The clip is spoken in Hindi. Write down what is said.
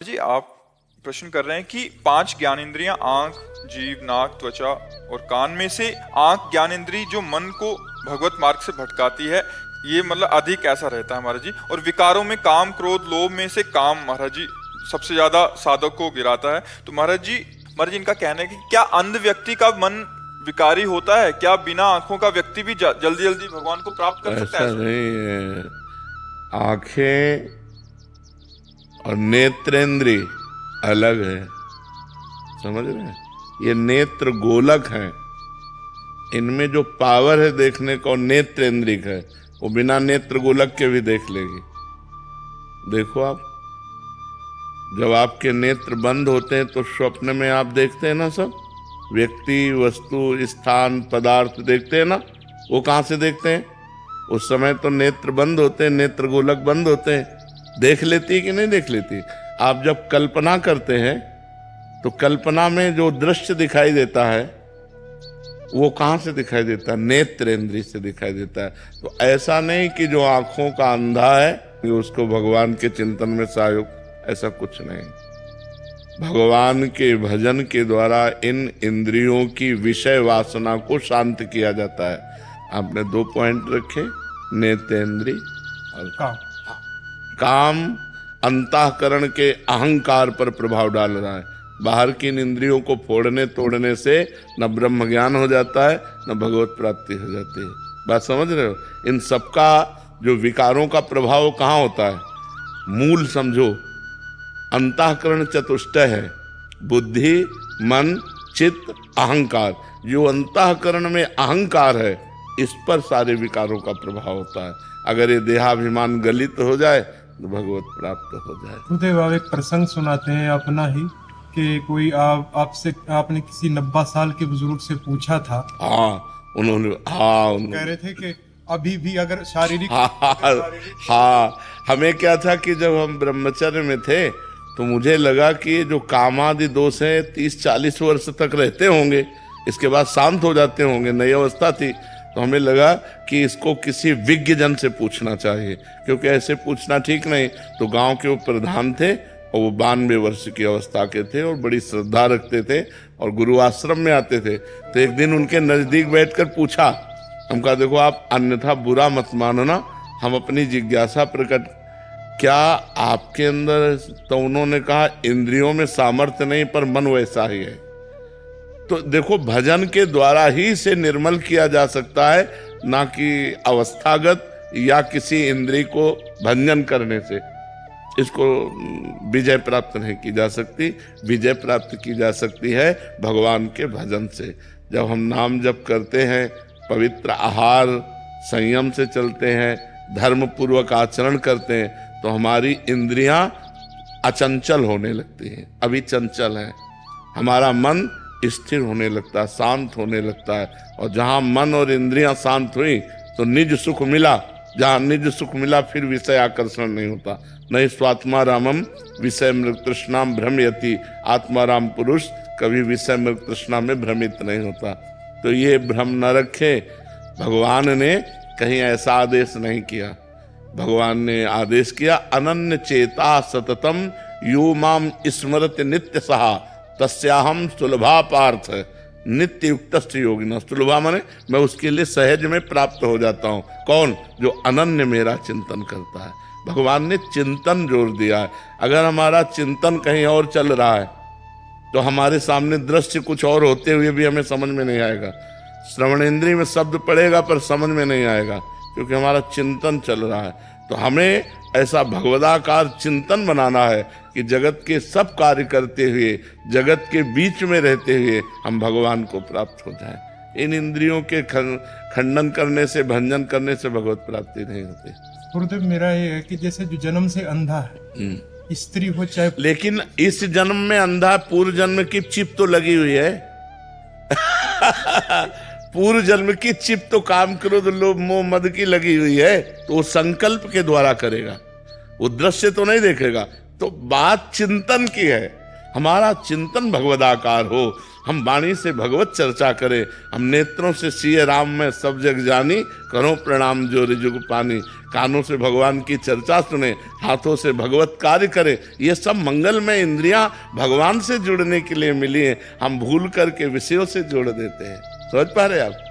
जी आप प्रश्न कर रहे हैं कि 5 ज्ञानेंद्रियां आंख, जीभ, नाक, त्वचा और कान में से आंख ज्ञानेंद्री जो मन को भगवत मार्ग से भटकाती है, ये मतलब अधिक ऐसा रहता है महाराज जी। और विकारों में काम, क्रोध, लोभ में से काम महाराज जी सबसे ज्यादा साधक को गिराता है। तो महाराज जी इनका कहना है कि क्या अंध व्यक्ति का मन विकारी होता है? क्या बिना आंखों का व्यक्ति भी जल्दी जल्दी भगवान को प्राप्त कर सकता है? ऐसा नहीं है। आंखें और नेत्रेंद्री अलग है, समझ रहे हैं? ये नेत्र गोलक है, इनमें जो पावर है देखने का नेत्रेंद्रिक है, वो बिना नेत्र गोलक के भी देख लेगी। देखो आप, जब आपके नेत्र बंद होते हैं तो स्वप्न में आप देखते हैं ना, सब व्यक्ति, वस्तु, स्थान, पदार्थ देखते हैं ना। वो कहाँ से देखते हैं? उस समय तो नेत्र बंद होते हैं, नेत्र गोलक बंद होते हैं। देख लेती है कि नहीं देख लेती? आप जब कल्पना करते हैं तो कल्पना में जो दृश्य दिखाई देता है वो कहाँ से दिखाई देता है? नेत्रेंद्रिय से दिखाई देता है। तो ऐसा नहीं कि जो आंखों का अंधा है कि उसको भगवान के चिंतन में सहयोग, ऐसा कुछ नहीं। भगवान के भजन के द्वारा इन इंद्रियों की विषय वासना को शांत किया जाता है। आपने 2 पॉइंट रखे, नेत्रेंद्रिय और काम अंतःकरण के अहंकार पर प्रभाव डाल रहा है। बाहर की इन इंद्रियों को फोड़ने तोड़ने से न ब्रह्म ज्ञान हो जाता है, न भगवत प्राप्ति हो जाती है। बात समझ रहे हो? इन सबका जो विकारों का प्रभाव कहाँ होता है? मूल समझो, अंतःकरण चतुष्टय है, बुद्धि, मन, चित्त, अहंकार। जो अंतःकरण में अहंकार है, इस पर सारे विकारों का प्रभाव होता है। अगर ये देहाभिमान गलित हो जाए तो भगवत प्राप्त हो जाए। गुरुदेव, आप एक प्रसंग सुनाते हैं अपना ही कि कोई आपने किसी 90 साल के बुजुर्ग से पूछा था। उन्होंने कह रहे थे कि अभी भी अगर शारीरिक हमें क्या था कि जब हम ब्रह्मचर्य में थे तो मुझे लगा कि जो कामादि दोष है 30-40 वर्ष तक रहते होंगे, इसके बाद शांत हो जाते होंगे, नई अवस्था थी। तो हमें लगा कि इसको किसी विज्ञ जन से पूछना चाहिए, क्योंकि ऐसे पूछना ठीक नहीं। तो गांव के वो प्रधान थे और वो 92 वर्ष की अवस्था के थे और बड़ी श्रद्धा रखते थे और गुरु आश्रम में आते थे। तो एक दिन उनके नजदीक बैठकर पूछा, हम कहा देखो आप अन्यथा बुरा मत मानो ना, हम अपनी जिज्ञासा प्रकट, क्या आपके अंदर? तो उन्होंने कहा इंद्रियों में सामर्थ्य नहीं, पर मन वैसा ही है। तो देखो, भजन के द्वारा ही से निर्मल किया जा सकता है, ना कि अवस्थागत या किसी इंद्रिय को भंजन करने से इसको विजय प्राप्त नहीं की जा सकती। विजय प्राप्त की जा सकती है भगवान के भजन से। जब हम नाम जप करते हैं, पवित्र आहार संयम से चलते हैं, धर्म पूर्वक आचरण करते हैं, तो हमारी इंद्रियां अचंचल होने लगती हैं। अभी चंचल है, हमारा मन स्थिर होने लगता है, शांत होने लगता है। और जहां मन और इंद्रियां शांत हुई तो निज सुख मिला। जहां निज सुख मिला फिर विषय आकर्षण नहीं होता। नहीं स्वात्मा रामम विषय मृग तृष्णाम भ्रमयति। आत्मा राम पुरुष कभी विषय मृग तृष्णा में भ्रमित नहीं होता। तो ये भ्रम न रखे। भगवान ने कहीं ऐसा आदेश नहीं किया। भगवान ने आदेश किया, अनन्य चेता सततम यो माम स्मरति नित्य सहा तस्याहम सुलभा पार्थ नित्य युक्त योगिना। सुलभा माने मैं उसके लिए सहज में प्राप्त हो जाता हूँ। कौन? जो अनन्य मेरा चिंतन करता है। भगवान ने चिंतन जोर दिया है। अगर हमारा चिंतन कहीं और चल रहा है तो हमारे सामने दृश्य कुछ और होते हुए भी हमें समझ में नहीं आएगा। श्रवणेंद्रिय में शब्द पड़ेगा पर समझ में नहीं आएगा, क्योंकि हमारा चिंतन चल रहा है। तो हमें ऐसा भगवदाकार चिंतन बनाना है कि जगत के सब कार्य करते हुए, जगत के बीच में रहते हुए हम भगवान को प्राप्त हो जाएं। इन इंद्रियों के खंडन करने से, भंजन करने से भगवत प्राप्ति नहीं होती। गुरुदेव, मेरा ये है कि जैसे जो जन्म से अंधा है, स्त्री हो चाहे, लेकिन इस जन्म में अंधा, पूर्व जन्म की चिप तो लगी हुई है। पूर्व जन्म की चिप तो काम क्रोध लोभ मोह मद की लगी हुई है, तो वो संकल्प के द्वारा करेगा, वो दृश्य तो नहीं देखेगा। तो बात चिंतन की है। हमारा चिंतन भगवदाकार हो, हम वाणी से भगवत चर्चा करें, हम नेत्रों से सिय राम में सब जग जानी, करो प्रणाम जो रिजुग पानी। कानों से भगवान की चर्चा सुने, हाथों से भगवत कार्य करें। ये सब मंगलमय इंद्रियां भगवान से जुड़ने के लिए मिली हैं, हम भूल करके विषयों से जोड़ देते हैं। समझ पा रहे आप?